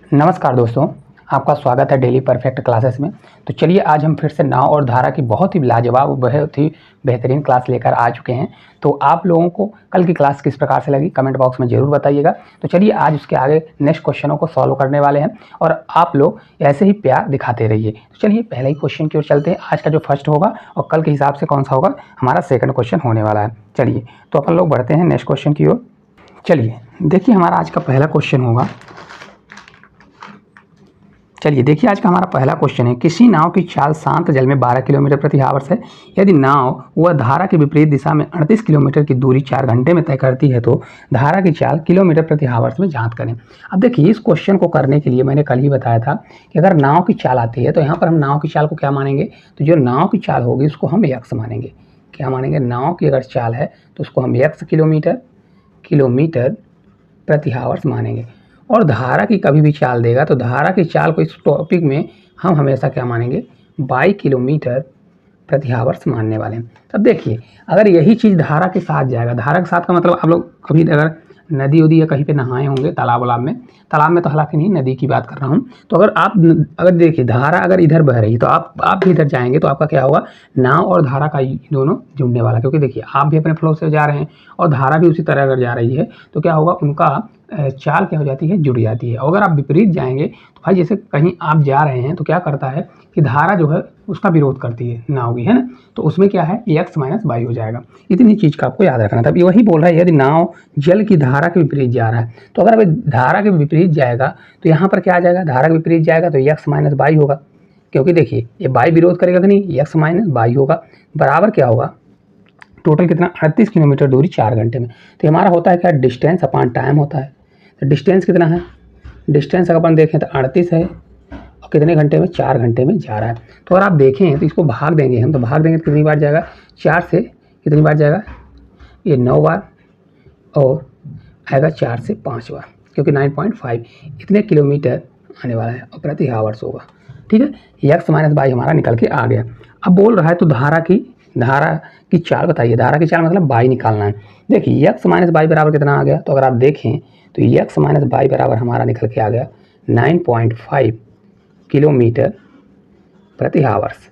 नमस्कार दोस्तों, आपका स्वागत है डेली परफेक्ट क्लासेस में। तो चलिए आज हम फिर से नाव और धारा की बहुत ही लाजवाब, बहुत ही बेहतरीन क्लास लेकर आ चुके हैं। तो आप लोगों को कल की क्लास किस प्रकार से लगी कमेंट बॉक्स में ज़रूर बताइएगा। तो चलिए आज उसके आगे नेक्स्ट क्वेश्चनों को सॉल्व करने वाले हैं और आप लोग ऐसे ही प्यार दिखाते रहिए। तो चलिए पहले ही क्वेश्चन की ओर चलते हैं। आज का जो फर्स्ट होगा और कल के हिसाब से कौन सा होगा, हमारा सेकंड क्वेश्चन होने वाला है। चलिए तो अपन लोग बढ़ते हैं नेक्स्ट क्वेश्चन की ओर। चलिए देखिए हमारा आज का पहला क्वेश्चन होगा। चलिए देखिए आज का हमारा पहला क्वेश्चन है, किसी नाव की चाल शांत जल में 12 किलोमीटर प्रति आवर्स है। यदि नाव वह धारा के विपरीत दिशा में 38 किलोमीटर की दूरी 4 घंटे में तय करती है तो धारा की चाल किलोमीटर प्रति आवर्स में ज्ञात करें। अब देखिए इस क्वेश्चन को करने के लिए मैंने कल ही बताया था कि अगर नाव की चाल आती है तो यहाँ पर हम नाव की चाल को क्या मानेंगे, तो जो नाव की चाल होगी उसको हम यक्स मानेंगे। क्या मानेंगे? नाव की अगर चाल है तो उसको हम यक्स किलोमीटर प्रति आवर्स मानेंगे। और धारा की कभी भी चाल देगा तो धारा की चाल को इस टॉपिक में हम हमेशा क्या मानेंगे, बाई किलोमीटर प्रति आवर्स मानने वाले हैं। तब देखिए अगर यही चीज़ धारा के साथ जाएगा, धारा के साथ का मतलब आप लोग कभी अगर नदी उदी या कहीं पे नहाए होंगे तालाब में तो हालांकि नहीं, नदी की बात कर रहा हूँ। तो अगर देखिए धारा अगर इधर बह रही है तो आप भी इधर जाएंगे तो आपका क्या होगा, नाव और धारा का दोनों जुड़ने वाला। क्योंकि देखिए आप भी अपने फ्लो से जा रहे हैं और धारा भी उसी तरह अगर जा रही है तो क्या होगा, उनका चाल क्या हो जाती है, जुड़ जाती है। और अगर आप विपरीत जाएंगे तो भाई जैसे कहीं आप जा रहे हैं तो क्या करता है कि धारा जो है उसका विरोध करती है नाव की, है ना। तो उसमें क्या है, एक्स माइनस वाई हो जाएगा। इतनी चीज़ का आपको याद रखना था। वही बोल रहा है यदि नाव जल की धारा के विपरीत जा रहा है तो अगर धारा के विपरीत जाएगा तो यहाँ पर क्या आ जाएगा, धारा के विपरीत जाएगा तो एक्स माइनस वाई होगा। क्योंकि देखिए ये वाई विरोध करेगा कि नहीं, एक्स माइनस वाई होगा। बराबर क्या होगा, टोटल कितना, 38 किलोमीटर दूरी 4 घंटे में। तो हमारा होता है क्या, डिस्टेंस अपॉन टाइम होता है। तो डिस्टेंस कितना है, डिस्टेंस अगर अपन देखें तो 38 है और कितने घंटे में, 4 घंटे में जा रहा है। तो अगर आप देखें तो इसको भाग देंगे हम, तो भाग देंगे तो कितनी बार जाएगा, 4 से कितनी बार जाएगा, ये 9 बार और आएगा 4 से 5 बार, क्योंकि 9.5 इतने किलोमीटर आने वाला है और प्रति आवर्स होगा। ठीक है, एक्स माइनस वाई हमारा निकल के आ गया। अब बोल रहा है तो धारा की चाल बताइए। धारा की चाल मतलब वाई निकालना है। देखिए एक्स माइनस वाई बराबर कितना आ गया, तो अगर आप देखें तो एक्स माइनस वाई बराबर हमारा निकल के आ गया 9.5 किलोमीटर प्रति आवर्स।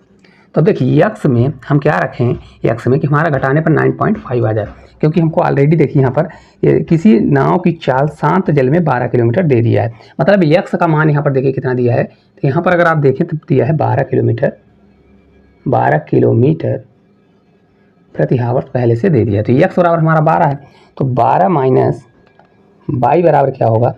तो देखिए यक्स में हम क्या रखें, यक्स में कि हमारा घटाने पर 9.5 आ जाए। क्योंकि हमको ऑलरेडी देखिए यहाँ पर किसी नाव की चाल शांत जल में 12 किलोमीटर दे दिया है। मतलब यक्स का मान यहाँ पर देखिए कितना दिया है, तो यहाँ पर अगर आप देखें तो दिया है 12 किलोमीटर प्रति आवर्स पहले से दे दिया है। तो यक्स बराबर हमारा 12 है, तो 12 माइनस वाई बराबर क्या होगा,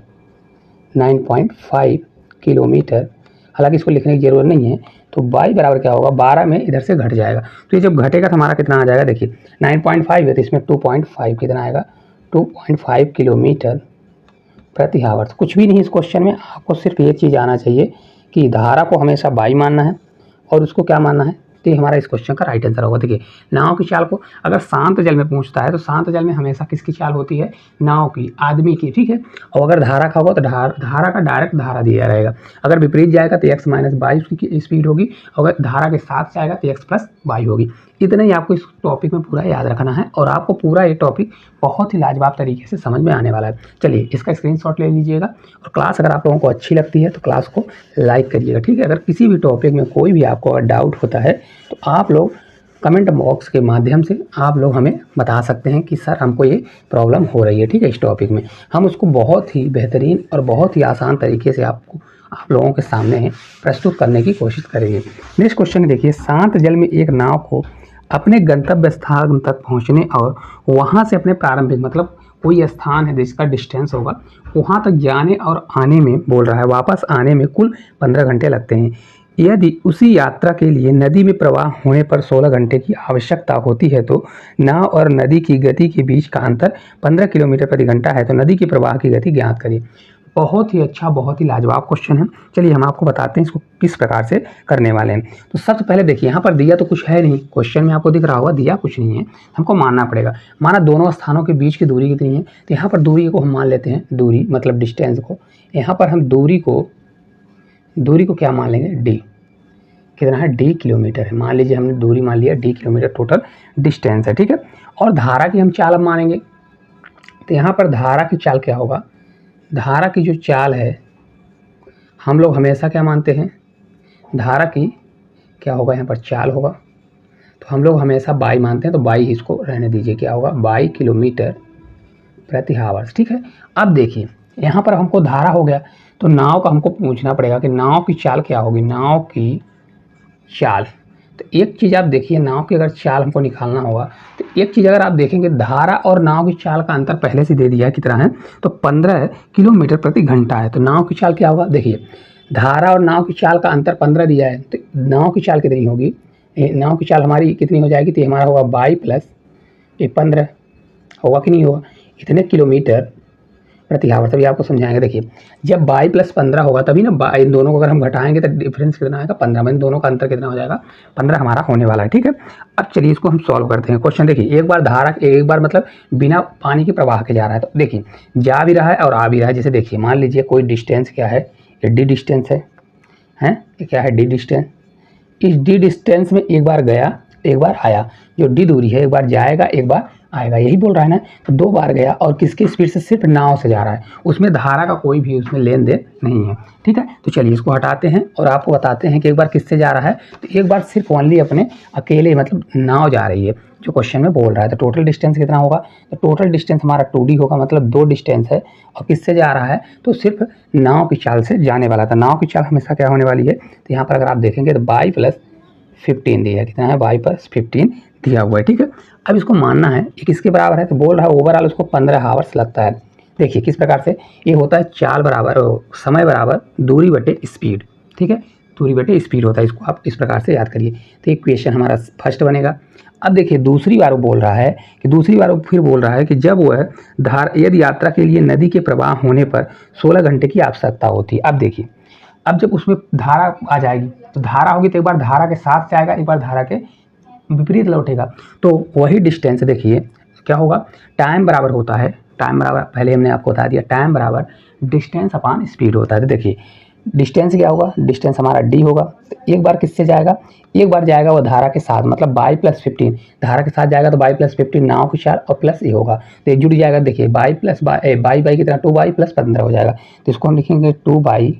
9.5 किलोमीटर। हालांकि इसको लिखने की जरूरत नहीं है। तो वाई बराबर क्या होगा, 12 में इधर से घट जाएगा। तो ये जब घटेगा तो हमारा कितना आ जाएगा, देखिए 9.5 है तो इसमें 2.5 कितना आएगा, 2.5 किलोमीटर प्रति आवर्स। कुछ भी नहीं इस क्वेश्चन में, आपको सिर्फ ये चीज़ आना चाहिए कि धारा को हमेशा वाई मानना है और उसको क्या मानना है। तो ये हमारा इस क्वेश्चन का राइट आंसर होगा। देखिए नाव की चाल को अगर शांत जल में पूछता है तो शांत जल में हमेशा किसकी चाल होती है, नाव की, आदमी की। ठीक है, और अगर धारा का होगा तो धारा का डायरेक्ट धारा दिया रहेगा। अगर विपरीत जाएगा तो एक्स माइनस वाई उसकी स्पीड होगी, अगर धारा के साथ जाएगा तो एक्स प्लस वाई होगी। इतना ही आपको इस टॉपिक में पूरा याद रखना है और आपको पूरा ये टॉपिक बहुत ही लाजवाब तरीके से समझ में आने वाला है। चलिए इसका स्क्रीनशॉट ले लीजिएगा और क्लास अगर आप लोगों को अच्छी लगती है तो क्लास को लाइक करिएगा। ठीक है, अगर किसी भी टॉपिक में कोई भी आपको अगर डाउट होता है तो आप लोग कमेंट बॉक्स के माध्यम से आप लोग हमें बता सकते हैं कि सर हमको ये प्रॉब्लम हो रही है। ठीक है, इस टॉपिक में हम उसको बहुत ही बेहतरीन और बहुत ही आसान तरीके से आप लोगों के सामने प्रस्तुत करने की कोशिश करेंगे। नेक्स्ट क्वेश्चन देखिए, शांत जल में एक नाव को अपने गंतव्य स्थान तक पहुंचने और वहां से अपने प्रारंभिक, मतलब कोई स्थान है जिसका डिस्टेंस होगा, वहां तक जाने और आने में बोल रहा है, वापस आने में कुल 15 घंटे लगते हैं। यदि उसी यात्रा के लिए नदी में प्रवाह होने पर 16 घंटे की आवश्यकता होती है तो नाव और नदी की गति के बीच का अंतर 15 किलोमीटर प्रति घंटा है, तो नदी के प्रवाह की गति ज्ञात करिए। बहुत ही अच्छा, बहुत ही लाजवाब क्वेश्चन है। चलिए हम आपको बताते हैं इसको किस प्रकार से करने वाले हैं। तो सबसे पहले देखिए यहाँ पर दिया तो कुछ है नहीं, क्वेश्चन में आपको दिख रहा होगा दिया कुछ नहीं है, हमको मानना पड़ेगा। माना दोनों स्थानों के बीच की दूरी कितनी है, तो यहाँ पर दूरी को हम मान लेते हैं, दूरी मतलब डिस्टेंस को, यहाँ पर हम दूरी को क्या मान लेंगे, डी। कितना है, डी किलोमीटर है। मान लीजिए हमने दूरी मान लिया डी किलोमीटर टोटल डिस्टेंस है। ठीक है, और धारा की हम चाल अब मानेंगे, तो यहाँ पर धारा की चाल क्या होगा, धारा की जो चाल है हम लोग हमेशा क्या मानते हैं, धारा की क्या होगा यहाँ पर चाल होगा, तो हम लोग हमेशा बाई मानते हैं, तो बाई इसको रहने दीजिए, क्या होगा बाई किलोमीटर प्रति आवर्स। ठीक है, अब देखिए यहाँ पर हमको धारा हो गया, तो नाव का हमको पूछना पड़ेगा कि नाव की चाल क्या होगी, नाव की चाल। तो एक चीज़ आप देखिए, नाव की अगर चाल हमको निकालना होगा, तो एक चीज़ अगर आप देखेंगे, धारा और नाव की चाल का अंतर पहले से दे दिया है कितना है, तो 15 किलोमीटर प्रति घंटा है। तो नाव की चाल क्या होगा, देखिए धारा और नाव की चाल का अंतर 15 दिया है, तो नाव की चाल कितनी होगी, नाव की चाल हमारी कितनी हो जाएगी, तो हमारा होगा 22 प्लस 15 होगा कि नहीं होगा, इतने किलोमीटर प्रति आवर। तभी आपको समझाएंगे। देखिए जब 22 प्लस 15 होगा तभी ना, इन दोनों को अगर हम घटाएंगे तो डिफरेंस कितना आएगा 15, में दोनों का अंतर कितना हो जाएगा 15 हमारा होने वाला है। ठीक है, अब चलिए इसको हम सॉल्व करते हैं। क्वेश्चन देखिए, एक बार धारा, एक बार मतलब बिना पानी के प्रवाह के जा रहा है, तो देखिए जा भी रहा है और आ भी रहा है। जैसे देखिए मान लीजिए कोई डिस्टेंस क्या है, ये डी डिस्टेंस है, ये क्या है डी डिस्टेंस। इस डी डिस्टेंस में एक बार गया एक बार आया, जो डी दूरी है एक बार जाएगा एक बार आएगा, यही बोल रहा है ना। तो 2 बार गया और किसकी स्पीड से, सिर्फ नाव से जा रहा है, उसमें धारा का कोई भी उसमें लेन देन नहीं है। ठीक है, तो चलिए इसको हटाते हैं और आपको बताते हैं कि एक बार किससे जा रहा है, तो एक बार सिर्फ ओनली अपने अकेले मतलब नाव जा रही है जो क्वेश्चन में बोल रहा है। तो टोटल डिस्टेंस कितना होगा, तो टोटल डिस्टेंस हमारा 2D होगा, मतलब 2 डिस्टेंस है और किससे जा रहा है, तो सिर्फ नाव की चाल से जाने वाला था। नाव की चाल हमेशा क्या होने वाली है, तो यहाँ पर अगर आप देखेंगे तो 22 प्लस 15 दिया है, कितना है 22 प्लस 15 दिया हुआ है। ठीक है, अब इसको मानना है ये किसके बराबर है, तो बोल रहा है ओवरऑल उसको 15 आवर्स लगता है। देखिए किस प्रकार से ये होता है, चाल बराबर समय बराबर दूरी बटे स्पीड। ठीक है, दूरी बटे स्पीड होता है, इसको आप इस प्रकार से याद करिए। तो इक्वेशन हमारा फर्स्ट बनेगा। अब देखिए दूसरी बार वो बोल रहा है कि दूसरी बार वो फिर बोल रहा है कि जब वह यदि यात्रा के लिए नदी के प्रवाह होने पर 16 घंटे की आवश्यकता होती है। अब देखिए, अब जब उसमें धारा आ जाएगी, तो धारा होगी तो एक बार धारा के साथ जाएगा, एक बार धारा के विपरीत लौटेगा। तो वही डिस्टेंस देखिए क्या होगा, टाइम बराबर होता है, टाइम बराबर पहले हमने आपको बता दिया, टाइम बराबर डिस्टेंस अपॉन स्पीड होता है। तो देखिए डिस्टेंस क्या होगा, डिस्टेंस हमारा डी होगा। तो एक बार किससे जाएगा, एक बार जाएगा वो धारा के साथ, मतलब 22 प्लस 15 धारा के साथ जाएगा, तो 22 प्लस 15 नाव की चाल और प्लस ये होगा, तो जुड़ जाएगा। देखिए 22 प्लस बाई कितना 2 प्लस 15 हो जाएगा, तो इसको हम लिखेंगे 2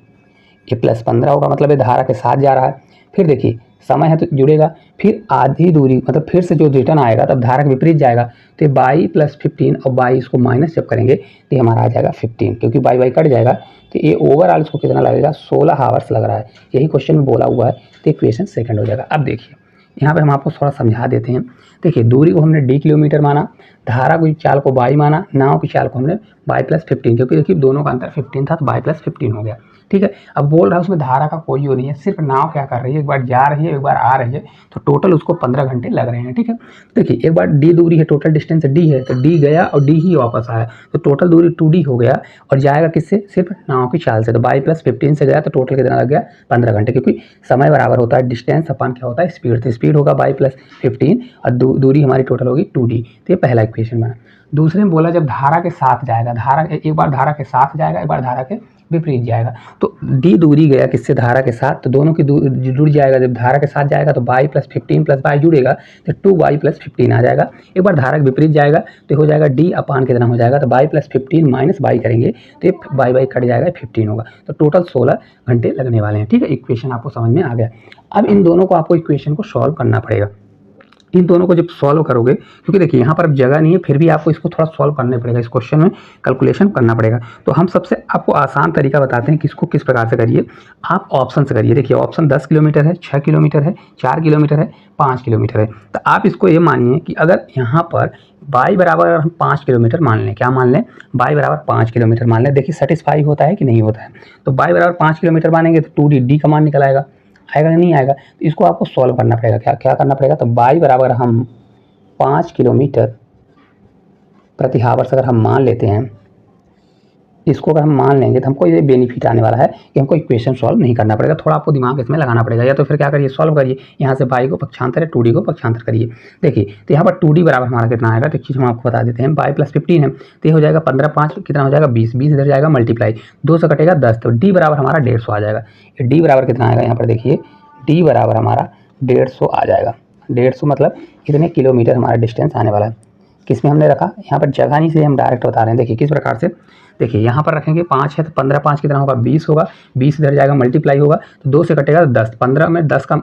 ये प्लस 15 होगा, मतलब ये धारा के साथ जा रहा है। फिर देखिए समय है तो जुड़ेगा, फिर आधी दूरी मतलब फिर से जो रिटर्न आएगा तब धारा के विपरीत जाएगा, तो ये 22 प्लस 15 और 22 को माइनस जब करेंगे तो ये हमारा आ जाएगा 15, क्योंकि 22 कट जाएगा, तो ये ओवरऑल इसको कितना लगेगा 16 आवर्स लग रहा है, यही क्वेश्चन में बोला हुआ है। तो इक्वेशन सेकंड हो जाएगा। अब देखिए यहाँ पे हम आपको थोड़ा समझा देते हैं। देखिए दूरी को हमने डी किलोमीटर माना, धारा की चाल को बाई माना, नाव की चाल को हमने 22 प्लस 15, क्योंकि देखिए दोनों का अंतर 15 था, तो 22 प्लस 15 हो गया। ठीक है, अब बोल रहा है उसमें धारा का कोई वो नहीं है, सिर्फ नाव क्या कर रही है, एक बार जा रही है एक बार आ रही है, तो टोटल उसको 15 घंटे लग रहे हैं। ठीक है, देखिए एक बार डी दूरी है, टोटल डिस्टेंस डी है, तो डी गया और डी ही वापस आया, तो टोटल दूरी 2D हो गया और जाएगा किससे, सिर्फ नाव की चाल से। तो 22 प्लस 15 से गया तो टोटल कितना लग गया 15 घंटे, क्योंकि समय बराबर होता है डिस्टेंस अपन क्या होता है स्पीड, तो स्पीड होगा 22 प्लस 15 और दूरी हमारी टोटल होगी 2D। तो ये पहला इक्वेशन बना। दूसरे में बोला जब धारा के साथ जाएगा, धारा एक बार धारा के साथ जाएगा एक बार धारा के विपरीत जाएगा, तो डी दूरी गया किससे, धारा के साथ, तो दोनों की जुड़ जाएगा। जब धारा के साथ जाएगा तो 22 प्लस 15 प्लस 22 जुड़ेगा, तो 2y प्लस 15 आ जाएगा। एक बार धारा के विपरीत जाएगा तो हो जाएगा डी अपान कितना हो जाएगा, तो 22 प्लस 15 माइनस y करेंगे तो ये y कट जाएगा 15 होगा, तो टोटल 16 घंटे लगने वाले हैं। ठीक है, इक्वेशन आपको समझ में आ गया। अब इन दोनों को आपको इक्वेशन को सॉल्व करना पड़ेगा। इन दोनों को जब सॉल्व करोगे, क्योंकि देखिए यहाँ पर अब जगह नहीं है, फिर भी आपको इसको थोड़ा सॉल्व करना पड़ेगा, इस क्वेश्चन में कैलकुलेशन करना पड़ेगा। तो हम सबसे आपको आसान तरीका बताते हैं कि इसको किस प्रकार से करिए। आप ऑप्शन से करिए। देखिए ऑप्शन 10 किलोमीटर है, 6 किलोमीटर है, 4 किलोमीटर है, 5 किलोमीटर है। तो आप इसको ये मानिए कि अगर यहाँ पर y बराबर हम 5 किलोमीटर मान लें, क्या मान लें, y बराबर 5 किलोमीटर मान लें। देखिए सेटिस्फाई होता है कि नहीं होता है, तो y बराबर 5 किलोमीटर मानेंगे तो 2D डी का मान निकल आएगा, आएगा नहीं आएगा, तो इसको आपको सॉल्व करना पड़ेगा। क्या क्या करना पड़ेगा, तो y बराबर हम 5 किलोमीटर प्रति आवर्स अगर हम मान लेते हैं, इसको अगर हम मान लेंगे तो हमको ये बेनिफिट आने वाला है कि हमको इक्वेशन सॉल्व नहीं करना पड़ेगा, थोड़ा आपको दिमाग इसमें लगाना पड़ेगा। या तो फिर क्या करिए, सॉल्व करिए, यहाँ से y को पक्षांतर है, 2D को पक्षांतर करिए। देखिए तो यहाँ पर 2D बराबर हमारा कितना आएगा, तो एक चीज़ हम आपको बता देते हैं, 22 प्लस 15 है तो ये हो जाएगा 15, 5 कितना हो जाएगा 20, 20 इधर जाएगा मल्टीप्लाई, 2 से कटेगा 10, तो D बराबर हमारा 150 आ जाएगा। ये D बराबर कितना आएगा, यहाँ पर देखिए D बराबर हमारा 150 आ जाएगा। 150 मतलब इतने किलोमीटर हमारा डिस्टेंस आने वाला है। किस में हमने रखा, यहाँ पर जगह नहीं से हम डायरेक्ट बता रहे हैं। देखिए किस प्रकार से, देखिए यहाँ पर रखेंगे 5 है तो 15 5 कितना होगा 20 होगा, 20 इधर जाएगा मल्टीप्लाई होगा तो 2 से कटेगा तो 10, 15 में 10 का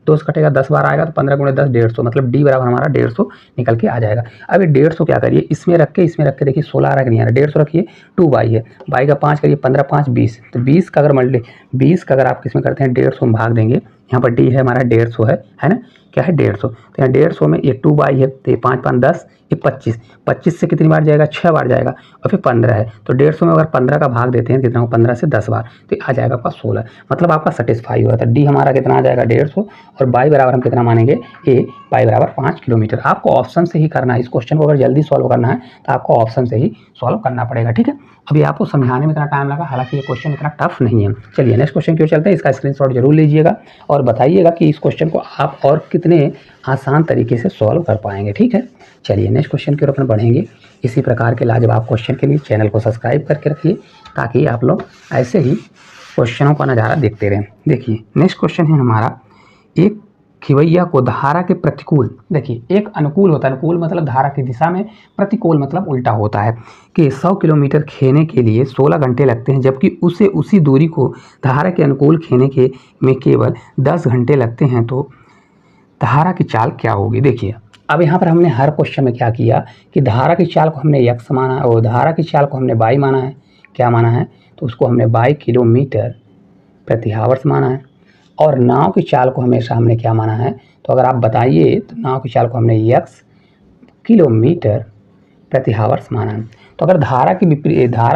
2 से कटेगा 10 बार आएगा तो 15 गुणे 10 150, मतलब डी बराबर हमारा 150 निकल के आ जाएगा। अब ये 150 क्या करिए इसमें रख के देखिए 16 आ रहा है कि नहीं आ रहा, 150 रखिए 2 बाई है, बाई का 5 करिए 15 5 20, तो 20 का अगर आप किसमें करते हैं 150 में भाग देंगे, यहाँ पर डी है हमारा 150 है ना, क्या है 150, तो यहाँ 150 में ये 2 बाई है तो ये 5 5 10, ये 25, 25 से कितनी बार जाएगा 6 बार जाएगा और फिर 15 है तो 150 में अगर 15 का भाग देते हैं कितना हो 15 से 10 बार तो आ जाएगा आपका 16, मतलब आपका सेटिस्फाई हुआ था। डी हमारा कितना आ जाएगा 150 और बाई बराबर हम कितना मानेंगे ए, बाई बराबर 5 किलोमीटर। आपको ऑप्शन से ही करना है इस क्वेश्चन को, अगर जल्दी सॉल्व करना है तो आपको ऑप्शन से ही सॉल्व करना पड़ेगा, ठीक है। अभी आपको समझाने में इतना टाइम लगा, हालांकि ये क्वेश्चन इतना टफ नहीं है। चलिए नेक्स्ट क्वेश्चन क्यों चलते हैं, इसका स्क्रीनशॉट जरूर लीजिएगा और बताइएगा कि इस क्वेश्चन को आप और कितने आसान तरीके से सॉल्व कर पाएंगे, ठीक है। चलिए नेक्स्ट क्वेश्चन की ओर अपन बढ़ेंगे। इसी प्रकार के लाजवाब क्वेश्चन के लिए चैनल को सब्सक्राइब करके रखिए ताकि आप लोग ऐसे ही क्वेश्चनों का नज़ारा देखते रहें। देखिए नेक्स्ट क्वेश्चन है हमारा, एक खिवैया को धारा के प्रतिकूल, देखिए एक अनुकूल होता है, अनुकूल मतलब धारा की दिशा में, प्रतिकूल मतलब उल्टा होता है, कि 100 किलोमीटर खेने के लिए 16 घंटे लगते हैं, जबकि उसे उसी दूरी को धारा के अनुकूल खेने के में केवल 10 घंटे लगते हैं, तो धारा की चाल क्या होगी। देखिए अब यहाँ पर हमने हर क्वेश्चन में क्या किया कि धारा की चाल को हमने x माना और धारा की चाल को हमने y माना है, क्या माना है, तो उसको हमने y किलोमीटर प्रति आवर्स माना है, और नाव की चाल को हमेशा हमने क्या माना है, तो अगर आप बताइए तो नाव की चाल को हमने x किलोमीटर प्रति आवर्स माना है। तो अगर धारा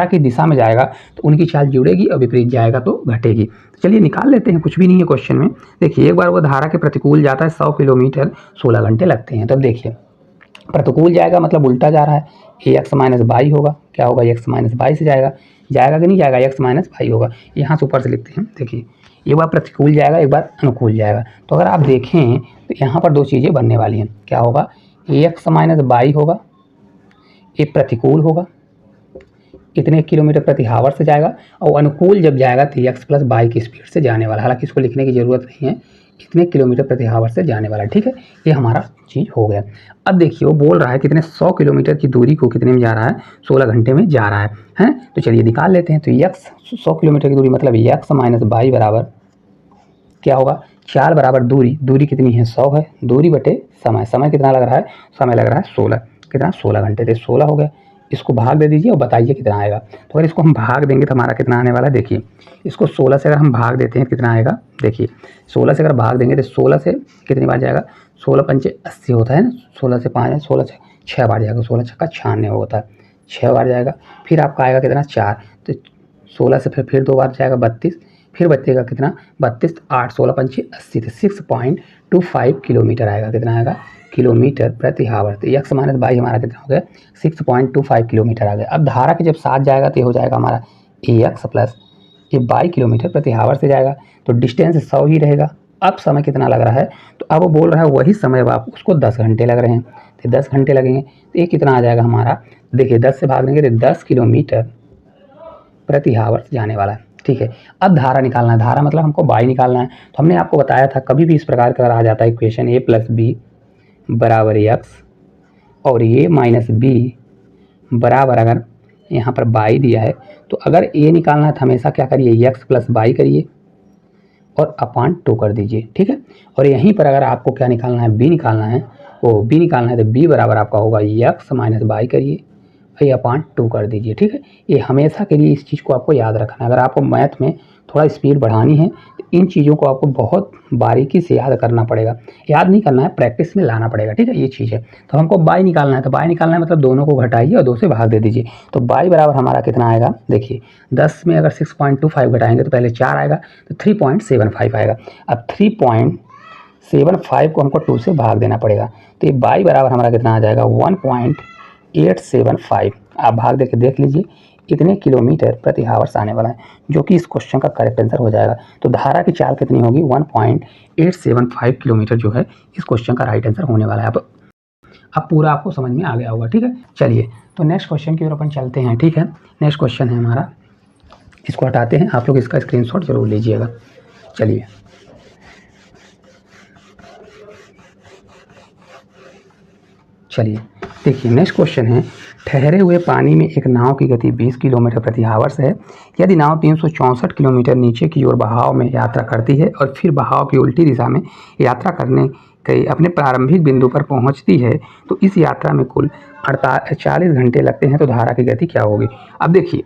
की दिशा में जाएगा तो उनकी चाल जुड़ेगी और विपरीत जाएगा तो घटेगी। तो चलिए निकाल लेते हैं, कुछ भी नहीं है क्वेश्चन में। देखिए एक बार वो धारा के प्रतिकूल जाता है 100 किलोमीटर 16 घंटे लगते हैं, तब देखिए प्रतिकूल जाएगा मतलब उल्टा जा रहा है, एक्स माइनस बाई होगा, क्या होगा एक्स माइनस बाई से जाएगा कि नहीं जाएगा, एक्स माइनस बाई होगा, यहाँ से ऊपर से लिखते हैं। देखिए एक बार प्रतिकूल जाएगा एक बार अनुकूल जाएगा, तो अगर आप देखें तो यहाँ पर दो चीज़ें बनने वाली हैं, क्या होगा एक्स माइनस बाई होगा, ये प्रतिकूल होगा, इतने किलोमीटर प्रति आवर से जाएगा, और अनुकूल जब जाएगा तो एक्स प्लस बाई की स्पीड से जाने वाला, हालांकि इसको लिखने की ज़रूरत नहीं है, इतने किलोमीटर प्रति आवर से जाने वाला, ठीक है। ये हमारा चीज़ हो गया। अब देखिए वो बोल रहा है कितने 100 किलोमीटर की दूरी को कितने में जा रहा है, 16 घंटे में जा रहा है, हैं। तो चलिए निकाल लेते हैं। तो एक्स 100 किलोमीटर की दूरी मतलब एक्स माइनस बाई बराबर क्या होगा, चाल बराबर दूरी कितनी है 100 है, दूरी बटे समय कितना लग रहा है, समय लग रहा है 16, कितना 16 घंटे थे, 16 हो गया। इसको भाग दे दीजिए और बताइए कितना आएगा। तो अगर इसको हम भाग देंगे तो हमारा कितना आने वाला है, देखिए इसको 16 से अगर हम भाग देते हैं कितना आएगा, देखिए 16 से अगर भाग देंगे तो 16 से कितनी बार जाएगा, 16 पंचे 80 होता है ना, 16 से 5 16 से 6 बार जाएगा, 16 छक्का 96 होता है, 6 बार जाएगा। फिर आपका आएगा कितना 4, तो 16 से फिर 2 बार जाएगा 32, फिर बचेगा कितना 32 8 16 पंचे 80, तो 6.25 किलोमीटर आएगा, कितना आएगा किलोमीटर प्रति आवर। तो एक्स माइनस बाई हमारा कितना हो गया 6.25 किलोमीटर आ गया। अब धारा के जब साथ जाएगा तो ये हो जाएगा हमारा एक्स प्लस ये 22 किलोमीटर प्रति आवर से जाएगा, तो डिस्टेंस 100 ही रहेगा। अब समय कितना लग रहा है, तो अब वो बोल रहा है वही समय आप उसको 10 घंटे लग रहे हैं, तो 10 घंटे लगेंगे, तो ये कितना आ जाएगा हमारा, देखिए 10 से भाग देंगे तो 10 किलोमीटर प्रति आवर जाने वाला है, ठीक है। अब धारा निकालना है, धारा मतलब हमको बाई निकालना है। तो हमने आपको बताया था कभी भी इस प्रकार का आ जाता है इक्वेशन ए प्लस बी बराबर एक्स और ए माइनस बी बराबर अगर यहाँ पर बाई दिया है, तो अगर ए निकालना है तो हमेशा क्या करिए एक्स प्लस बाई करिए और अपान 2 कर दीजिए, ठीक है। और यहीं पर अगर आपको क्या निकालना है, बी निकालना है, वो बी निकालना है तो बी बराबर आपका होगा एक्स माइनस बाई करिए ये अपान 2 कर दीजिए, ठीक है। ये हमेशा के लिए इस चीज़ को आपको याद रखना है। अगर आपको मैथ में थोड़ा स्पीड बढ़ानी है तो इन चीज़ों को आपको बहुत बारीकी से याद करना पड़ेगा, याद नहीं करना है, प्रैक्टिस में लाना पड़ेगा, ठीक है। ये चीज़ है। तो हमको बाई निकालना है, तो बाई निकालना है मतलब दोनों को घटाइए और 2 से भाग दे दीजिए, तो बाई बराबर हमारा कितना आएगा, देखिए 10 में अगर 6.25 घटाएंगे तो पहले 4 आएगा तो 3.75 आएगा। अब 3.75 को हमको 2 से भाग देना पड़ेगा, तो ये बाई बराबर हमारा कितना आ जाएगा 1.875। आप भाग देके देख लीजिए इतने किलोमीटर प्रति आवर्स आने वाला है, जो कि इस क्वेश्चन का करेक्ट आंसर हो जाएगा। तो धारा की चाल कितनी होगी 1.875 किलोमीटर जो है इस क्वेश्चन का राइट आंसर होने वाला है। अब पूरा आपको समझ में आ गया होगा, ठीक है। चलिए तो नेक्स्ट क्वेश्चन की ओर अपन चलते हैं, ठीक है। नेक्स्ट क्वेश्चन है हमारा, इसको हटाते हैं, आप लोग इसका स्क्रीनशॉट जरूर लीजिएगा। चलिए देखिए नेक्स्ट क्वेश्चन है ठहरे हुए पानी में एक नाव की गति 20 किलोमीटर प्रति आवर्स है। यदि नाव 364 किलोमीटर नीचे की ओर बहाव में यात्रा करती है और फिर बहाव की उल्टी दिशा में यात्रा करने के अपने प्रारंभिक बिंदु पर पहुंचती है तो इस यात्रा में कुल 40 घंटे लगते हैं, तो धारा की गति क्या होगी। अब देखिए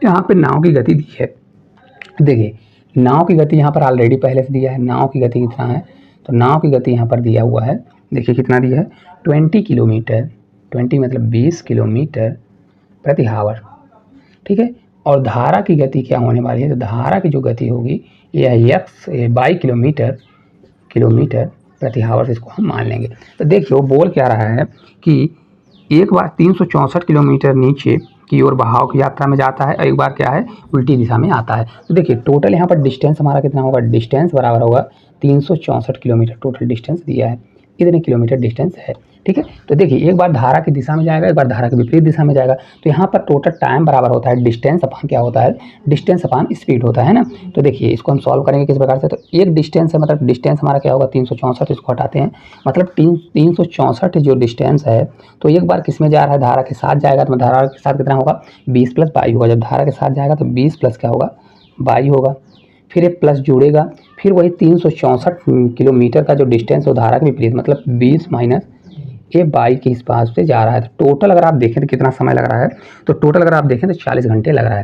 यहाँ पे नाव की गति दी है। देखिए नाव की गति यहाँ पर ऑलरेडी पहले से दिया है। नाव की गति कितना है, तो नाव की गति यहाँ पर दिया हुआ है। देखिए कितना दिया है, 20 किलोमीटर, 20 मतलब 20 किलोमीटर प्रति आवर, ठीक है। और धारा की गति क्या होने वाली है, तो धारा की जो गति होगी यह x बाई किलोमीटर प्रति आवर से इसको हम मान लेंगे। तो देखिए वो बोल क्या रहा है कि एक बार 364 किलोमीटर नीचे की ओर बहाव की यात्रा में जाता है और एक बार क्या है उल्टी दिशा में आता है। तो देखिए टोटल यहाँ पर डिस्टेंस हमारा कितना होगा, डिस्टेंस बराबर होगा 364 किलोमीटर टोटल डिस्टेंस दिया है, इतने किलोमीटर डिस्टेंस है, ठीक है। तो देखिए एक बार धारा की दिशा में जाएगा, एक बार धारा के विपरीत दिशा में जाएगा। तो यहाँ पर टोटल टाइम बराबर होता है डिस्टेंस अपान क्या होता है, डिस्टेंस अपान स्पीड होता है ना। तो देखिए इसको हम सॉल्व करेंगे किस प्रकार से, तो एक डिस्टेंस है मतलब डिस्टेंस हमारा क्या होगा 364, इसको हटाते हैं, मतलब 364 जो डिस्टेंस है तो एक बार किस में जा रहा है, धारा के साथ जाएगा, तो धारा के साथ कितना होगा 20 + 22 होगा। जब धारा के साथ जाएगा तो 20 प्लस क्या होगा 22 होगा, फिर एक प्लस जुड़ेगा, फिर वही 364 किलोमीटर का जो डिस्टेंस है धारा के विपरीत मतलब 20 माइनस ये 22 के इस पास से जा रहा है। तो टोटल अगर आप देखें तो कितना समय लग रहा है, तो टोटल अगर आप देखें तो 40 घंटे लग रहा है।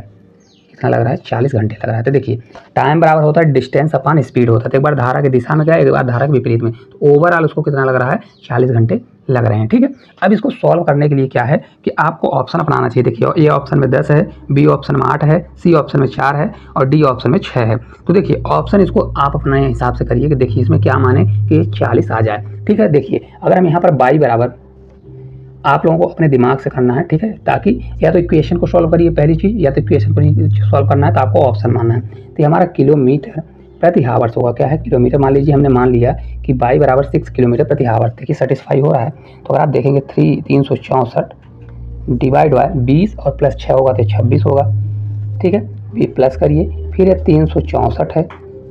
कितना लग रहा है, 40 घंटे लग रहा है। तो देखिए टाइम बराबर होता है डिस्टेंस अपान स्पीड होता है। तो एक बार धारा की दिशा में गया, एक बार धारा के विपरीत में, तो ओवरऑल उसको कितना लग रहा है 40 घंटे लग रहे हैं, ठीक है। अब इसको सॉल्व करने के लिए क्या है कि आपको ऑप्शन अपनाना चाहिए। देखिए ए ऑप्शन में 10 है, बी ऑप्शन में 8 है, सी ऑप्शन में 4 है और डी ऑप्शन में 6 है। तो देखिए ऑप्शन इसको आप अपने हिसाब से करिए कि देखिए इसमें क्या माने कि 40 आ जाए, ठीक है। देखिए अगर हम यहाँ पर बाई बराबर आप लोगों को अपने दिमाग से करना है, ठीक है, ताकि या तो इक्वेशन को सॉल्व करिए पहली चीज़, या तो इक्वेशन को सॉल्व करना है तो आपको ऑप्शन मानना है। तो हमारा किलोमीटर प्रति आवर्स होगा, क्या है किलोमीटर, मान लीजिए हमने मान लिया कि बाई बराबर 6 किलोमीटर प्रति आवर्स। देखिए सेटिस्फाई हो रहा है। तो अगर आप देखेंगे 364 डिवाइड बाय 20 और प्लस 6 होगा तो 26 होगा, ठीक है। ये प्लस करिए, फिर 364 है,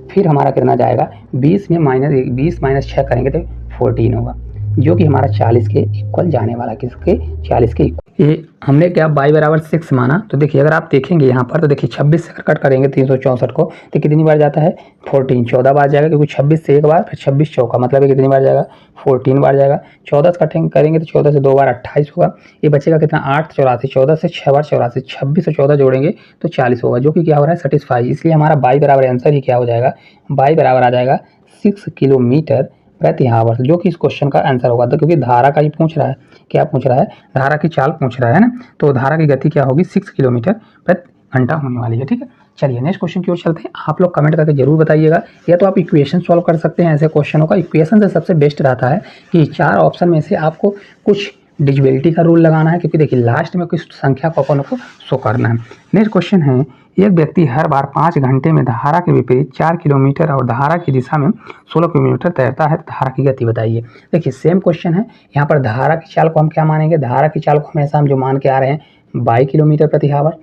फिर हमारा कितना जाएगा 20 में -20 माइनस 6 करेंगे तो 14 होगा, जो कि हमारा 40 के इक्वल जाने वाला, किसके 40 के इक्वल। ये हमने क्या बाई बराबर 6 माना। तो देखिए अगर आप देखेंगे यहाँ पर तो देखिए 26 से कट करेंगे 364 को तो कितनी बार जाता है 14, 14 बार जाएगा, क्योंकि 26 से एक बार, फिर 26 चौका मतलब ये कितनी बार जाएगा 14 बार जाएगा। 14 से कटिंग करेंगे तो 14 से 2 बार 28 होगा, ये बचेगा कितना 8 84, 14 से 6 बार 84, 26 और 14 जोड़ेंगे तो 40 होगा, जो कि क्या हो रहा है सेटिस्फाई। इसलिए हमारा बाई बराबर आंसर ही क्या हो जाएगा, बाई बराबर आ जाएगा 6 किलोमीटर प्रति आवर्स, जो कि इस क्वेश्चन का आंसर होगा। तो क्योंकि धारा का ही पूछ रहा है, क्या पूछ रहा है, धारा की चाल पूछ रहा है ना, तो धारा की गति क्या होगी 6 किलोमीटर प्रति घंटा होने वाली है, ठीक है। चलिए नेक्स्ट क्वेश्चन की ओर चलते हैं। आप लोग कमेंट करके जरूर बताइएगा, या तो आप इक्वेशन सॉल्व कर सकते हैं ऐसे क्वेश्चनों का। इक्वेशन से सबसे बेस्ट रहता है कि 4 ऑप्शन में से आपको कुछ डिविजिबिलिटी का रूल लगाना है, क्योंकि देखिए लास्ट में कुछ संख्या को अपन को शो करना है। नेक्स्ट क्वेश्चन है, एक व्यक्ति हर बार 5 घंटे में धारा के विपरीत 4 किलोमीटर और धारा की दिशा में 16 किलोमीटर तैरता है, तो धारा की गति बताइए। देखिए सेम क्वेश्चन है, यहाँ पर धारा की चाल को हम क्या मानेंगे, धारा की चाल को हमेशा हम जो मान के आ रहे हैं 22 किलोमीटर प्रति आवर,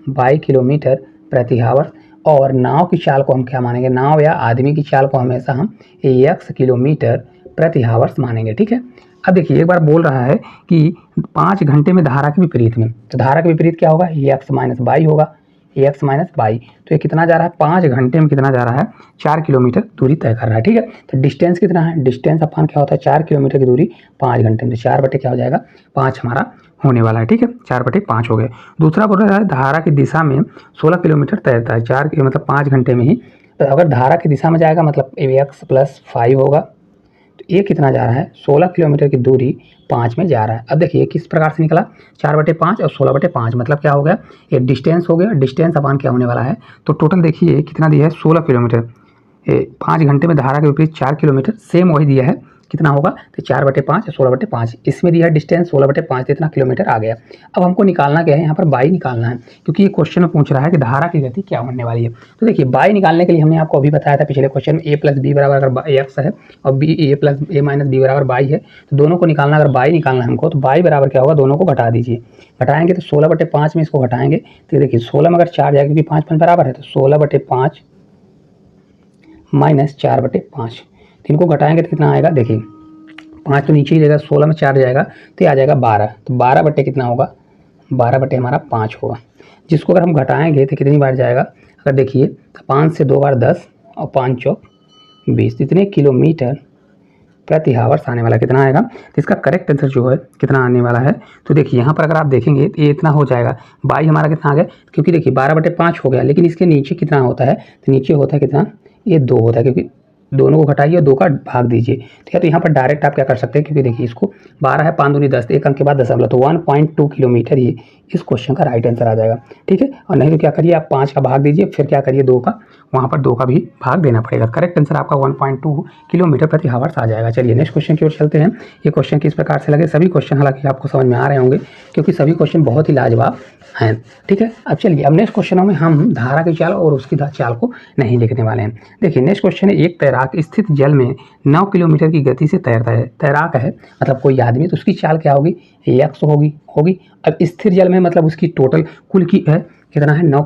22 किलोमीटर प्रति आवर। और नाव की चाल को हम क्या मानेंगे, नाव या आदमी की चाल को हमेशा हम x किलोमीटर प्रति आवर्स मानेंगे, ठीक है। अब देखिए एक बार बोल रहा है कि 5 घंटे में धारा के विपरीत में, तो धारा के विपरीत क्या होगा x माइनस बाई होगा, x माइनस बाई। तो ये कितना जा रहा है 5 घंटे में कितना जा रहा है 4 किलोमीटर दूरी तय कर रहा है, ठीक है। तो डिस्टेंस कितना है, डिस्टेंस अपन क्या होता है 4 किलोमीटर की दूरी 5 घंटे में, तो 4 बटे क्या हो जाएगा 5 हमारा होने वाला है, ठीक है। 4 बटे 5 हो गए। दूसरा बोल रहा है धारा की दिशा में 16 किलोमीटर तैरता है, 4 मतलब 5 घंटे में ही। तो अगर धारा की दिशा में जाएगा मतलब x + 5 होगा, तो ये कितना जा रहा है 16 किलोमीटर की दूरी 5 में जा रहा है। अब देखिए किस प्रकार से निकला 4 बटे 5 और 16 बटे 5 मतलब क्या हो गया, ये डिस्टेंस हो गया। डिस्टेंस अपान क्या होने वाला है, तो टोटल देखिए कितना दिया है 16 किलोमीटर, 5 घंटे में धारा के विपरीत 4 किलोमीटर, सेम वही दिया है, कितना होगा तो 4 बटे 5 और 16 बटे 5, इसमें दिया है डिस्टेंस 16 बटे 5, इतना किलोमीटर आ गया। अब हमको निकालना क्या है, यहाँ पर बाई निकालना है, क्योंकि ये क्वेश्चन में पूछ रहा है कि धारा की गति क्या होने वाली है। तो देखिए बाई निकालने के लिए हमने आपको अभी बताया था पिछले क्वेश्चन में a + b बराबर अगर x है और a + b बराबर बाई है, तो दोनों को निकालना, अगर बाई निकालना है हमको तो बाई बराबर क्या होगा, दोनों को घटा दीजिए। घटाएंगे तो 16 बटे 5 में इसको घटाएंगे तो देखिए 16 में अगर 4 जाएगा, क्योंकि 5 बराबर है, तो 16 बटे 5 माइनस 4 बटे 5, इनको घटाएंगे तो कितना आएगा, देखिए 5 तो नीचे ही रहेगा, 16 में 4 जाएगा तो ये आ जाएगा 12, तो 12 बटे कितना होगा 12 बटे हमारा 5 होगा, जिसको अगर हम घटाएंगे तो कितनी बार जाएगा, अगर देखिए तो 5 से 2 बार 10 और 5 चौक 20, इतने किलोमीटर प्रति हावर्स आने वाला कितना आएगा। तो इसका करेक्ट आंसर जो है कितना आने वाला है, तो देखिए यहाँ पर अगर आप देखेंगे तो ये इतना हो जाएगा, बाई हमारा कितना आ गया, क्योंकि देखिए 12 बटे 5 हो गया, लेकिन इसके नीचे कितना होता है, तो नीचे होता है कितना, ये 2 होता है, क्योंकि दोनों को घटाइए और 2 का भाग दीजिए, ठीक है। तो यहाँ पर डायरेक्ट आप क्या कर सकते हैं, क्योंकि देखिए इसको 12 है 5 दूनी 10, एक अंक के बाद दशमलव, तो 1.2 किलोमीटर ही इस क्वेश्चन का राइट आंसर आ जाएगा, ठीक है। और नहीं तो क्या करिए, आप 5 का भाग दीजिए, फिर क्या करिए 2 का, वहाँ पर 2 का भी भाग देना पड़ेगा। करेक्ट आंसर आपका 1.2 किलोमीटर प्रति हावर्स आ जाएगा। चलिए नेक्स्ट क्वेश्चन की ओर चलते हैं। ये क्वेश्चन किस प्रकार से लगे, सभी क्वेश्चन हालांकि आपको समझ में आ रहे होंगे, क्योंकि सभी क्वेश्चन बहुत ही लाजवाब हैं, ठीक है। अब चलिए, अब नेक्स्ट क्वेश्चनों में हम धारा की चाल और उसकी चाल को नहीं लिखने वाले हैं। देखिए नेक्स्ट क्वेश्चन है, एक तैराक स्थित जल में 9 किलोमीटर की गति से तैरता है। तैराक है मतलब कोई आदमी, तो उसकी चाल क्या होगी, x होगी। अब स्थिर जल में मतलब उसकी टोटल कुल की है कितना है, 9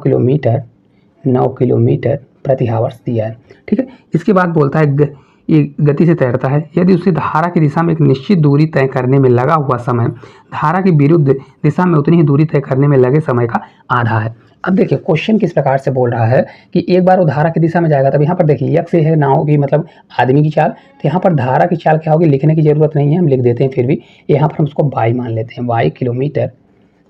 किलोमीटर प्रति हावर्स दिया है, ठीक है। इसके बाद बोलता है ये गति से तैरता है यदि उसे धारा की दिशा में एक निश्चित दूरी तय करने में लगा हुआ समय धारा की विरुद्ध दिशा में उतनी ही दूरी तय करने में लगे समय का आधा है। अब देखिए क्वेश्चन किस प्रकार से बोल रहा है कि एक बार वो धारा की दिशा में जाएगा, तब यहाँ पर देखिए x से है नाव की मतलब आदमी की चाल, तो यहाँ पर धारा की चाल क्या होगी लिखने की जरूरत नहीं है, हम लिख देते हैं, फिर भी यहाँ पर हम उसको y मान लेते हैं, y किलोमीटर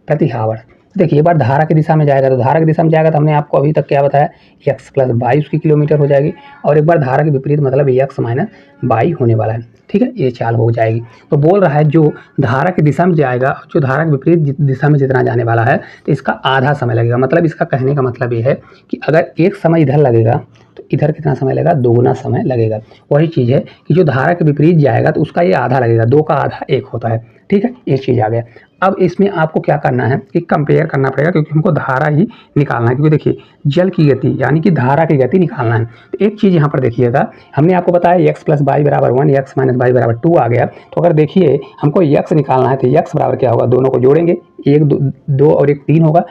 प्रति हावर। देखिए एक बार धारा की दिशा में जाएगा, तो धारा की दिशा में जाएगा तो हमने आपको अभी तक क्या बताया, x प्लस बाई उसकी किलोमीटर हो जाएगी, और एक बार धारा के विपरीत मतलब x माइनस बाई होने वाला है, ठीक है, ये चाल हो जाएगी। तो बोल रहा है जो धारा की दिशा में जाएगा, जो धारा के विपरीत दिशा में जितना जाने वाला है, तो इसका आधा समय लगेगा। मतलब इसका कहने का मतलब ये है कि अगर एक समय इधर लगेगा तो इधर कितना समय लगेगा, दोगुना समय लगेगा। वही चीज़ है कि जो धारा के विपरीत जाएगा तो उसका ये आधा लगेगा, 2 का आधा 1 होता है, ठीक है, ये चीज़ आ गया। अब इसमें आपको क्या करना है कि कंपेयर करना पड़ेगा, क्योंकि हमको धारा ही निकालना है, क्योंकि देखिए जल की गति यानी कि धारा की गति निकालना है। तो एक चीज़ यहाँ पर देखिएगा, हमने आपको बताया x प्लस बाई बराबर 1, x माइनस बाई बराबर 2 आ गया। तो अगर देखिए हमको x निकालना है तो x बराबर क्या होगा, दोनों को जोड़ेंगे, 1 2 और 1 3 होगा,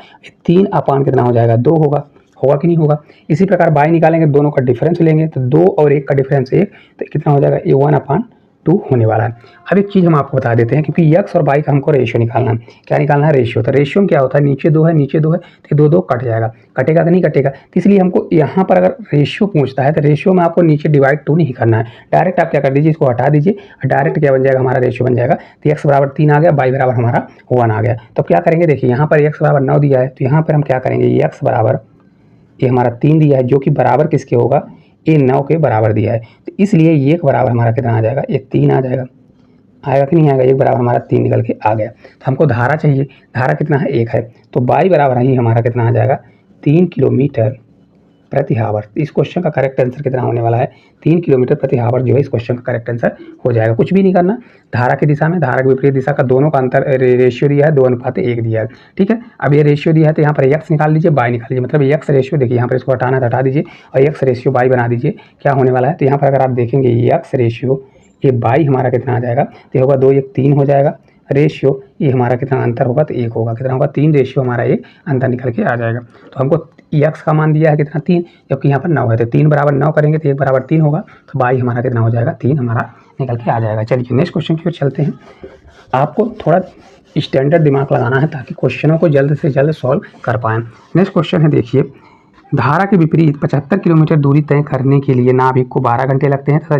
3 अपान कितना हो जाएगा, 2 होगा कि नहीं होगा। इसी प्रकार बाई निकालेंगे, दोनों का डिफरेंस लेंगे, तो 2 और 1 का डिफरेंस 1, तो कितना हो जाएगा, ये 1/2 होने वाला है। अब एक चीज़ हम आपको बता देते हैं, क्योंकि x और y का हमको रेशियो निकालना है। क्या निकालना है, रेशियो। तो रेशियो में क्या होता है, नीचे 2 है तो 2 2 कट जाएगा, कटेगा कि नहीं कटेगा। तो इसलिए हमको यहाँ पर अगर रेशियो पूछता है तो रेशियो में आपको नीचे डिवाइड 2 नहीं करना है, डायरेक्ट आप क्या कर दीजिए, इसको हटा दीजिए, डायरेक्ट क्या बन जाएगा, हमारा रेशियो बन जाएगा। तो x बराबर 3 आ गया, y बराबर हमारा 1 आ गया। तो क्या करेंगे, देखिए यहाँ पर x बराबर 9 दिया है, तो यहाँ पर हम क्या करेंगे, x बराबर ये हमारा 3 दिया है, जो कि बराबर किसके होगा, ये 9 के बराबर दिया है। तो इसलिए ये एक बराबर हमारा कितना आ जाएगा, ये 3 आ जाएगा, आएगा कि नहीं आएगा, एक बराबर हमारा 3 निकल के आ गया। तो हमको धारा चाहिए, धारा कितना है, 1 है, तो बाई बराबर ही हमारा कितना आ जाएगा, 3 किलोमीटर प्रति हावर। इस क्वेश्चन का करेक्ट आंसर कितना होने वाला है, 3 किलोमीटर प्रति हावर जो है इस क्वेश्चन का करेक्ट आंसर हो जाएगा। कुछ भी नहीं करना, धारा की दिशा में धारा की विपरीत दिशा का दोनों का अंतर रेशियो दिया है, 2:1 दिया है, ठीक है। अब ये रेशियो दिया है तो यहाँ पर x निकाल लीजिए, बाई निकाल लीजिए, मतलब x रेशियो देखिए यहाँ पर इसको हटाना है, हटा दीजिए और x रेशियो बाई बना दीजिए। क्या होने वाला है, तो यहाँ पर अगर आप देखेंगे x रेशियो ये बाई हमारा कितना आ जाएगा, तो होगा 2 1 3 हो जाएगा, रेशियो ये हमारा कितना अंतर होगा, तो 1 होगा, कितना होगा, 3 रेशियो हमारा एक अंतर निकल के आ जाएगा। तो हमको x का मान दिया है कितना, 3, जबकि यहाँ पर 9 है, तो 3 बराबर 9 करेंगे तो 1 बराबर 3 होगा, तो बाई हमारा कितना हो जाएगा, 3 हमारा निकल के आ जाएगा। चलिए नेक्स्ट क्वेश्चन की ओर चलते हैं। आपको थोड़ा स्टैंडर्ड दिमाग लगाना है ताकि क्वेश्चनों को जल्द से जल्द सॉल्व कर पाएँ। नेक्स्ट क्वेश्चन है, देखिए धारा के विपरीत 75 किलोमीटर दूरी तय करने के लिए नाभिक को 12 घंटे लगते हैं तथा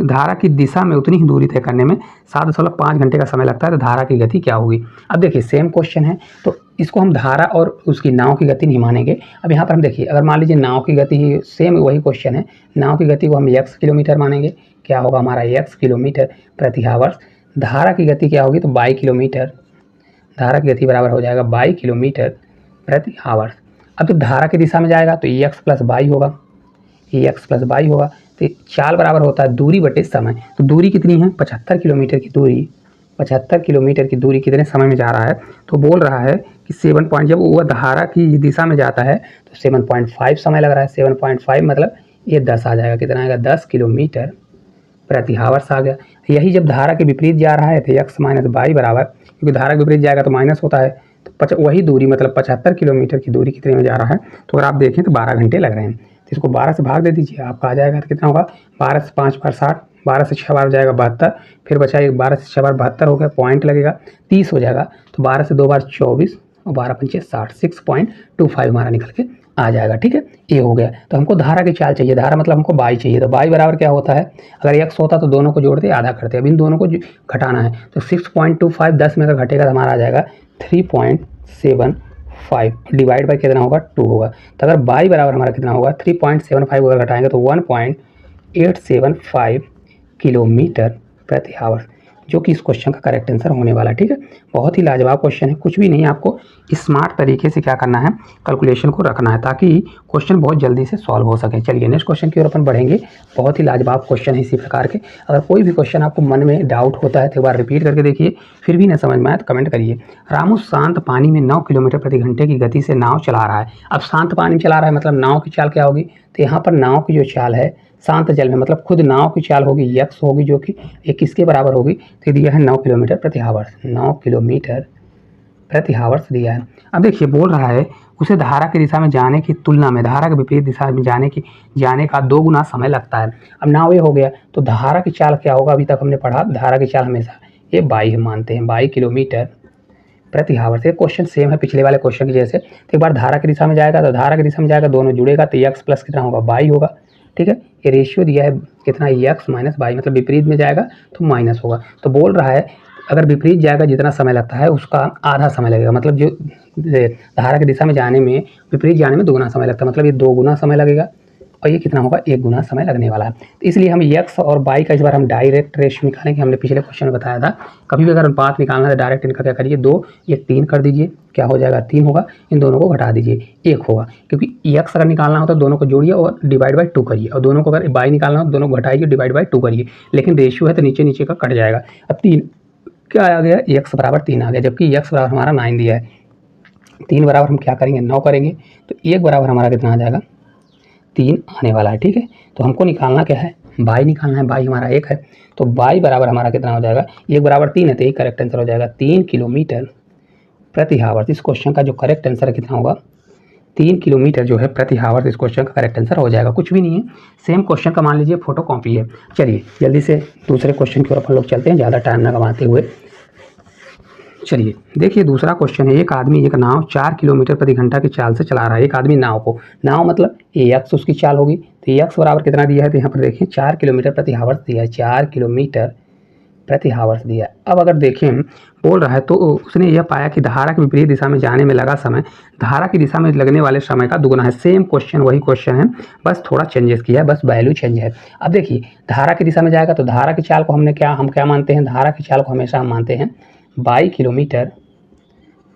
धारा की दिशा में उतनी ही दूरी तय करने में 7.5 घंटे का समय लगता है, तो धारा की गति क्या होगी। अब देखिए सेम क्वेश्चन है, तो इसको हम धारा और उसकी नाव की गति नहीं मानेंगे। अब यहाँ पर हम देखिए, अगर मान लीजिए नाव की गति सेम वही क्वेश्चन है, नाव की गति को हम x किलोमीटर मानेंगे, क्या होगा हमारा x किलोमीटर प्रति हावर्स। धारा की गति क्या होगी, तो बाई किलोमीटर, धारा की गति बराबर हो जाएगा बाई किलोमीटर प्रति हावर्स। अब जब धारा की दिशा में जाएगा तो x प्लस बाई होगा, x प्लस बाई होगा, तो चाल बराबर होता है दूरी बटे समय। तो दूरी कितनी है, 75 किलोमीटर की दूरी, 75 किलोमीटर की दूरी कितने समय में जा रहा है, तो बोल रहा है कि 7 पॉइंट, जब वह धारा की दिशा में जाता है तो 7.5 समय लग रहा है, 7.5 मतलब ये 10 आ जाएगा, कितना आएगा, 10 किलोमीटर प्रति हावर्स आ गया। यही जब धारा के विपरीत जा रहा है तो x माइनस बाई बराबर, क्योंकि धारा के विपरीत जाएगा तो माइनस होता है, तो वही दूरी मतलब 75 किलोमीटर की दूरी कितने में जा रहा है, तो अगर आप देखें तो 12 घंटे लग रहे हैं। तो इसको 12 से भाग दे दीजिए, आपका आ जाएगा तो कितना होगा, 12 से 5 बार 60, 12 से 6 बार जाएगा 72, फिर बचा एक 12 से 6 बार 72 हो गया, पॉइंट लगेगा 30 हो जाएगा, तो 12 से 2 बार 24 और 12 पंचे 60, 6.25 हमारा निकल के आ जाएगा। ठीक है, ये हो गया। तो हमको धारा की चाल चाहिए, धारा मतलब हमको बाई चाहिए, तो बाई बराबर क्या होता है, अगर एक्स होता तो दोनों को जोड़ते आधा करते, अब इन दोनों को घटाना है, तो 6.25 10 में का घटेगा तो हमारा आ जाएगा 3.75, डिवाइड बाई कितना होगा 2 होगा। तो अगर बाई बराबर हमारा कितना होगा 3.75 अगर घटाएंगे तो 1.875 किलोमीटर प्रति आवर, जो कि इस क्वेश्चन का करेक्ट आंसर होने वाला है। ठीक है, बहुत ही लाजवाब क्वेश्चन है, कुछ भी नहीं, आपको स्मार्ट तरीके से क्या करना है, कैलकुलेशन को रखना है ताकि क्वेश्चन बहुत जल्दी से सॉल्व हो सके। चलिए नेक्स्ट क्वेश्चन की ओर अपन बढ़ेंगे। बहुत ही लाजवाब क्वेश्चन है इसी प्रकार के। अगर कोई भी क्वेश्चन आपको मन में डाउट होता है तो एक बार रिपीट करके देखिए, फिर भी न समझ में आए तो कमेंट करिए। रामू शांत पानी में 9 किलोमीटर प्रति घंटे की गति से नाव चला रहा है। अब शांत पानी में चला रहा है मतलब नाव की चाल क्या होगी, तो यहाँ पर नाव की जो चाल है शांत जल में, मतलब खुद नाव की चाल होगी यक्स होगी, जो कि एक किसके बराबर होगी, तो दिया है 9 किलोमीटर प्रति आवर्स, 9 किलोमीटर प्रति आवर्स दिया है। अब देखिए बोल रहा है उसे धारा की दिशा में जाने की तुलना में धारा के विपरीत दिशा में जाने का 2 गुना समय लगता है। अब नाव ये हो गया, तो धारा की चाल क्या होगा, अभी तक हमने पढ़ा धारा की चाल हमेशा ये बाई मानते हैं, 22 किलोमीटर प्रति आवर्स। ये क्वेश्चन सेम है पिछले वाले क्वेश्चन की जैसे। तो एक बार धारा की दिशा में जाएगा, तो धारा की दिशा में जाएगा, दोनों जुड़ेगा तो एक्स प्लस कितना होगा 22 होगा। ठीक है, ये रेशियो दिया है कितना एक्स माइनस 22, मतलब विपरीत में जाएगा तो माइनस होगा। तो बोल रहा है अगर विपरीत जाएगा जितना समय लगता है उसका आधा समय लगेगा, मतलब जो धारा की दिशा में जाने में विपरीत जाने में 2 गुना समय लगता है, मतलब ये 2 गुना समय लगेगा, और ये कितना होगा 1 गुना समय लगने वाला है। तो इसलिए हम एक्स और बाई का इस बार हम डायरेक्ट रेशियो निकालेंगे। हमने पिछले क्वेश्चन में बताया था कभी भी अगर अनुपात निकालना है डायरेक्ट इनका क्या करिए 2 ये 3 कर दीजिए, क्या हो जाएगा 3 होगा, इन दोनों को घटा दीजिए 1 होगा, क्योंकि एक्स अगर निकालना हो तो दोनों को जोड़िए और डिवाइड बाई 2 करिए, और दोनों को अगर बाई निकालना हो तो दोनों को घटाइए डिवाइड बाई 2 करिए, लेकिन रेशियो है तो नीचे नीचे का कट जाएगा। अब 3 क्या आ गया, एक्स बराबर 3 आ गया, जबकि एक्स बराबर हमारा 9 दिया है। 3 बराबर हम क्या करेंगे 9 करेंगे, तो 1 बराबर हमारा कितना आ जाएगा 3 आने वाला है। ठीक है, तो हमको निकालना क्या है, बाई निकालना है, बाई हमारा 1 है, तो बाई बराबर हमारा कितना हो जाएगा 1 बराबर 3 है, तो ये करेक्ट आंसर हो जाएगा 3 किलोमीटर प्रति आवर्स। इस क्वेश्चन का जो करेक्ट आंसर कितना होगा 3 किलोमीटर जो है प्रति आवर्स, इस क्वेश्चन का करेक्ट आंसर हो जाएगा। कुछ भी नहीं है, सेम क्वेश्चन का मान लीजिए फोटो कॉपी है। चलिए जल्दी से दूसरे क्वेश्चन की ओर अपन लोग चलते हैं, ज़्यादा टाइम ना गंवाते हुए। चलिए देखिए दूसरा क्वेश्चन है, एक आदमी एक नाव 4 किलोमीटर प्रति घंटा की चाल से चला रहा है। एक आदमी नाव को, नाव मतलब एक्स उसकी चाल होगी, तो एक्स बराबर कितना दिया है, तो यहाँ पर देखिए 4 किलोमीटर प्रति आवर्स दिया है, 4 किलोमीटर प्रति आवर्स दिया है। अब अगर देखें बोल रहा है तो उसने यह पाया कि धारा की विपरीत दिशा में जाने में लगा समय धारा की दिशा में लगने वाले समय का दुगुना है। सेम क्वेश्चन वही क्वेश्चन है, बस थोड़ा चेंजेस किया है, बस वैल्यू चेंज है। अब देखिए धारा की दिशा में जाएगा तो धारा की चाल को हम क्या मानते हैं, धारा की चाल को हमेशा हम मानते हैं 22 किलोमीटर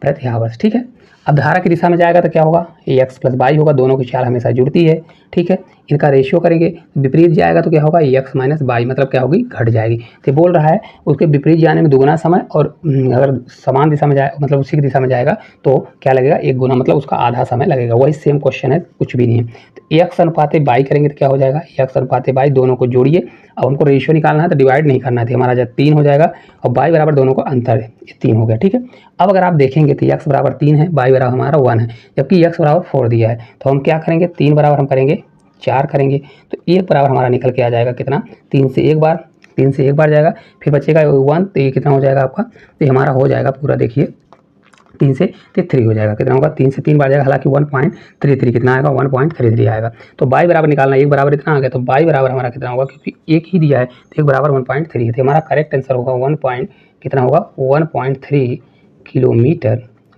प्रति आवर्स। ठीक है, अब धारा की दिशा में जाएगा तो क्या होगा एक्स प्लस 22 होगा, दोनों की चाल हमेशा जुड़ती है। ठीक है, इनका रेशियो करेंगे, विपरीत जाएगा तो क्या होगा एक्स माइनस 22, मतलब क्या होगी घट जाएगी। तो बोल रहा है उसके विपरीत जाने में दुगुना समय, और अगर समान दिशा में जाए मतलब उसी की दिशा में जाएगा तो क्या लगेगा 1 गुना, मतलब उसका आधा समय लगेगा। वही सेम क्वेश्चन है, कुछ भी नहीं है। तो एक्स अनुपात 22 करेंगे तो क्या हो जाएगा एक्स अनुपात 22, दोनों को जोड़िए। अब हमको रेशियो निकालना है तो डिवाइड नहीं करना है, हमारा जब 3 हो जाएगा, और बाई बराबर दोनों को अंतर है, ये 3 हो गया। ठीक है, अब अगर आप देखेंगे तो एक्स बराबर 3 है, बाई बराबर हमारा 1 है, जबकि एक्स बराबर 4 दिया है, तो हम क्या करेंगे 3 बराबर हम करेंगे 4 करेंगे, तो 1 बराबर हमारा निकल के आ जाएगा कितना 3 से 1 बार, 3 से 1 बार जाएगा, फिर बचेगा 1, तो ये कितना हो जाएगा आपका, तो ये हमारा हो जाएगा पूरा देखिए 3 से 3 हो जाएगा, कितना होगा 3 से 3 बार जाएगा, हालांकि 1.33 कितना आएगा 1.33 आएगा। तो बाई बराबर निकालना, 1 बराबर इतना आ गया, तो बाई बराबर हमारा कितना होगा, क्योंकि 1 ही दिया है तो 1 बराबर 1.3 है, तो हमारा करेक्ट आंसर होगा 1.3 किलोमीटर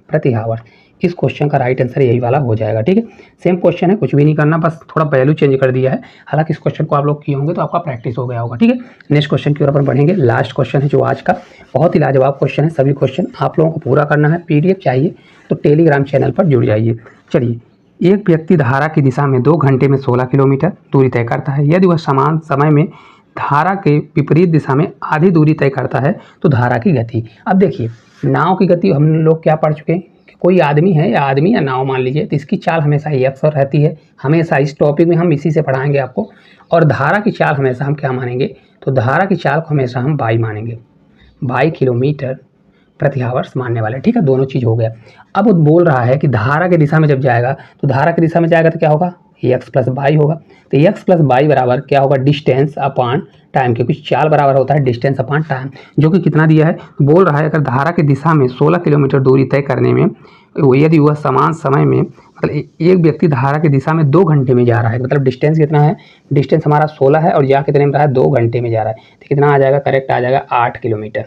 प्रति आवर्स। इस क्वेश्चन का राइट आंसर यही वाला हो जाएगा। ठीक है, सेम क्वेश्चन है, कुछ भी नहीं करना, बस थोड़ा वैल्यू चेंज कर दिया है। हालांकि इस क्वेश्चन को आप लोग किए होंगे तो आपका प्रैक्टिस हो गया होगा। ठीक है, नेक्स्ट क्वेश्चन की ओर अपन बढ़ेंगे। लास्ट क्वेश्चन है जो आज का, बहुत ही लाजवाब क्वेश्चन है। सभी क्वेश्चन आप लोगों को पूरा करना है, पीडीएफ चाहिए तो टेलीग्राम चैनल पर जुड़ जाइए। चलिए, एक व्यक्ति धारा की दिशा में 2 घंटे में 16 किलोमीटर दूरी तय करता है। यदि वह समान समय में धारा के विपरीत दिशा में आधी दूरी तय करता है तो धारा की गति। अब देखिए नाव की गति हम लोग क्या पढ़ चुके हैं, कोई आदमी है या नाव मान लीजिए, तो इसकी चाल हमेशा एक्स और रहती है, हमेशा इस टॉपिक में हम इसी से पढ़ाएंगे आपको। और धारा की चाल हमेशा हम क्या मानेंगे, तो धारा की चाल को हमेशा हम बाई मानेंगे, 22 किलोमीटर प्रति आवर्स मानने वाले। ठीक है, दोनों चीज़ हो गया। अब वो बोल रहा है कि धारा की दिशा में जब जाएगा तो धारा की दिशा में जाएगा तो क्या होगा एक्स प्लस 22 होगा, तो एक्स प्लस 22 बराबर क्या होगा डिस्टेंस अपॉन टाइम, क्योंकि चाल बराबर होता है डिस्टेंस अपॉन टाइम, जो कि कितना दिया है, बोल रहा है अगर धारा की दिशा में 16 किलोमीटर दूरी तय करने में यदि वह समान समय में, मतलब एक व्यक्ति धारा की दिशा में 2 घंटे में जा रहा है, मतलब डिस्टेंस कितना है, डिस्टेंस हमारा 16 है और जा कितने में रहा है, 2 घंटे में जा रहा है, तो कितना आ जाएगा, करेक्ट आ जाएगा 8 किलोमीटर,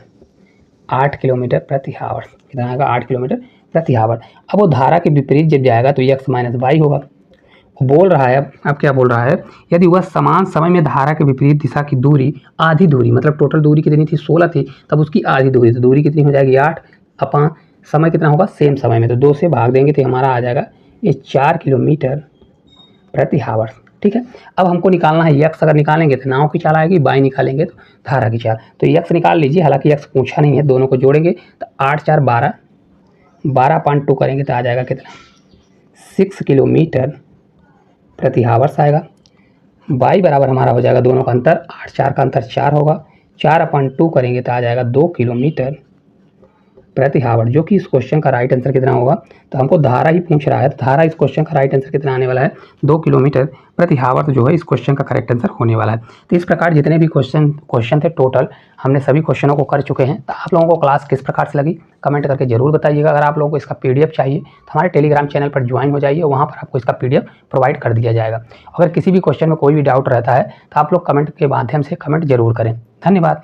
8 किलोमीटर प्रति आवर, कितना आएगा 8 किलोमीटर प्रति आवर। अब वो धारा के विपरीत जब जाएगा तो x माइनस वाई होगा। वो बोल रहा है, अब क्या बोल रहा है, यदि वह समान समय में धारा के विपरीत दिशा की दूरी, आधी दूरी, मतलब टोटल दूरी कितनी थी 16 थी, तब उसकी आधी दूरी, तो दूरी कितनी हो जाएगी 8 अपॉन समय कितना होगा सेम समय में, तो 2 से भाग देंगे तो हमारा आ जाएगा ये 4 किलोमीटर प्रति आवर। ठीक है, अब हमको निकालना है यक्स, अगर निकालेंगे तो नाव की चाल आएगी, बाई निकालेंगे तो धारा की चाल, तो यक्स निकाल लीजिए, हालांकि यक्स पूछा नहीं है, दोनों को जोड़ेंगे तो 8 4 12, 12.2 करेंगे तो आ जाएगा कितना 6 किलोमीटर प्रति आवर्स आएगा। बाई बराबर हमारा हो जाएगा दोनों का अंतर, 8 4 का अंतर 4 होगा, 4/2 करेंगे तो आ जाएगा 2 किलोमीटर प्रति आवर, जो कि इस क्वेश्चन का राइट आंसर कितना होगा, तो हमको धारा ही पूछ रहा है, तो धारा इस क्वेश्चन का राइट आंसर कितना आने वाला है, 2 किलोमीटर प्रति आवर, तो जो है इस क्वेश्चन का करेक्ट आंसर होने वाला है। तो इस प्रकार जितने भी क्वेश्चन थे टोटल हमने सभी क्वेश्चनों को कर चुके हैं। तो आप लोगों को क्लास किस प्रकार से लगी कमेंट करके जरूर बताइएगा। अगर आप लोगों को इसका PDF चाहिए तो हमारे टेलीग्राम चैनल पर ज्वाइन हो जाइए, वहाँ पर आपको इसका PDF प्रोवाइड कर दिया जाएगा। अगर किसी भी क्वेश्चन में कोई भी डाउट रहता है तो आप लोग कमेंट के माध्यम से कमेंट जरूर करें। धन्यवाद।